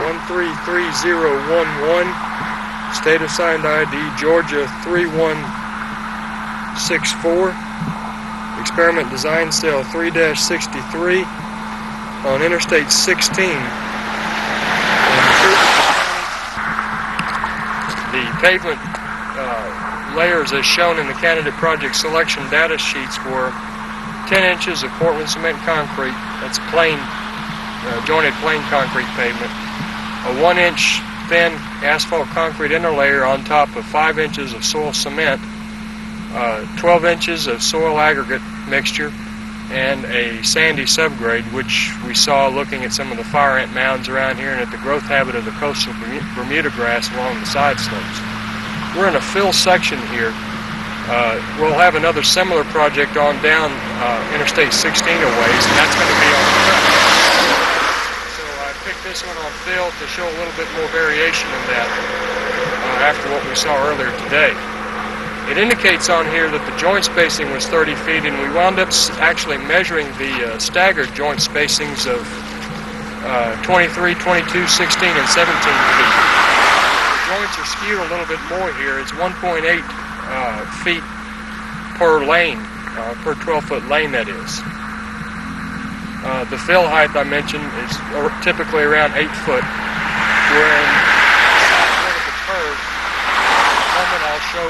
133011, State of Signed ID, Georgia 3164, Experiment Design Cell 3-63 on Interstate 16. The pavement layers as shown in the candidate project selection data sheets were 10 inches of Portland cement concrete, that's plain, jointed plain concrete pavement, a 1-inch thin asphalt concrete interlayer on top of 5 inches of soil cement, 12 inches of soil aggregate mixture, and a sandy subgrade, which we saw looking at some of the fire ant mounds around here and at the growth habit of the coastal Bermuda grass along the side slopes. We're in a fill section here. We'll have another similar project on down Interstate 16 a ways, and that's going to be on cut. So I picked this one on fill to show a little bit more variation in that after what we saw earlier today. It indicates on here that the joint spacing was 30 feet, and we wound up actually measuring the staggered joint spacings of 23, 22, 16, and 17 feet. The joints are skewed a little bit more here. It's 1.8 feet per lane, per 12-foot lane, that is. The fill height I mentioned is typically around 8 foot. We're in the curve. In a moment I'll show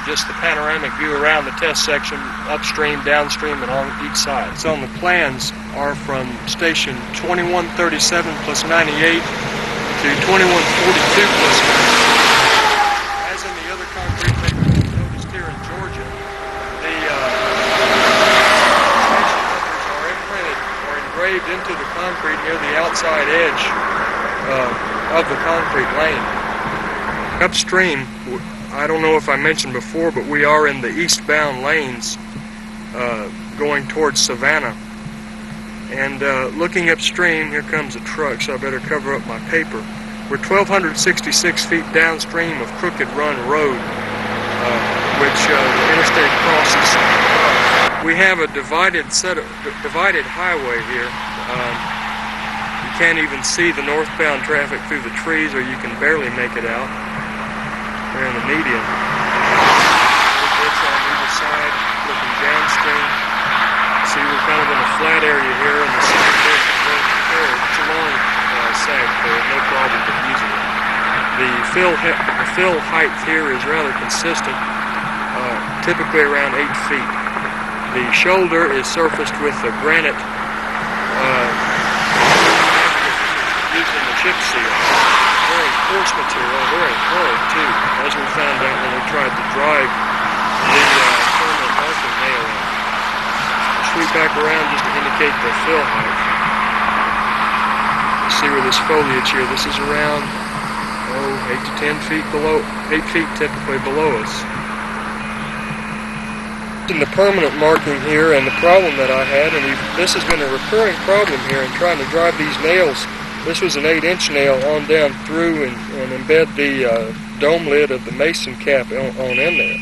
just the panoramic view around the test section, upstream, downstream, and on each side. So on the plans are from station 2137 plus 98 to 2142 plus 98. As in the other concrete pavement we noticed here in Georgia, the station numbers are imprinted or engraved into the concrete near the outside edge of the concrete lane. Upstream, I don't know if I mentioned before, but we are in the eastbound lanes going towards Savannah. And looking upstream, here comes a truck, so I better cover up my paper. We're 1,266 feet downstream of Crooked Run Road, which the interstate crosses. We have a divided highway here. You can't even see the northbound traffic through the trees, or you can barely make it out. We're in the median. It's on either side, looking downstream. See, we're kind of in a flat area here, and the side portion is very prepared. It's a long sag there, no problem with using it. The fill height here is rather consistent, typically around 8 feet. The shoulder is surfaced with a granite using the chip seal. Very coarse material, very hard too, as we found out when we tried to drive the permanent marking nail in. Sweep back around just to indicate the fill height. See where this foliage here, this is around 8 to 10 feet below, 8 feet typically below us. In the permanent marking here, and the problem that I had, and this has been a recurring problem here in trying to drive these nails. This was an 8-inch nail on down through and embed the dome lid of the mason cap on in there.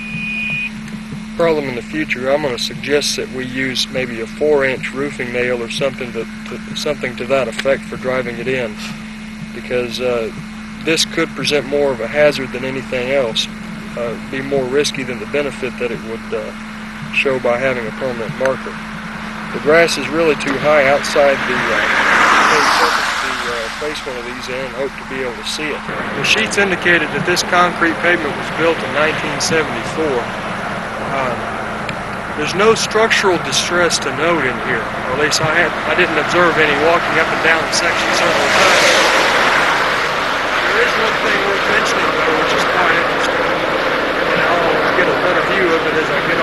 Problem in the future, I'm going to suggest that we use maybe a 4-inch roofing nail or something to that effect for driving it in, because this could present more of a hazard than anything else, be more risky than the benefit that it would show by having a permanent marker. The grass is really too high outside the surface to place one of these in and hope to be able to see it. The sheets indicated that this concrete pavement was built in 1974. There's no structural distress to note in here, or at least I didn't observe any walking up and down the section several times.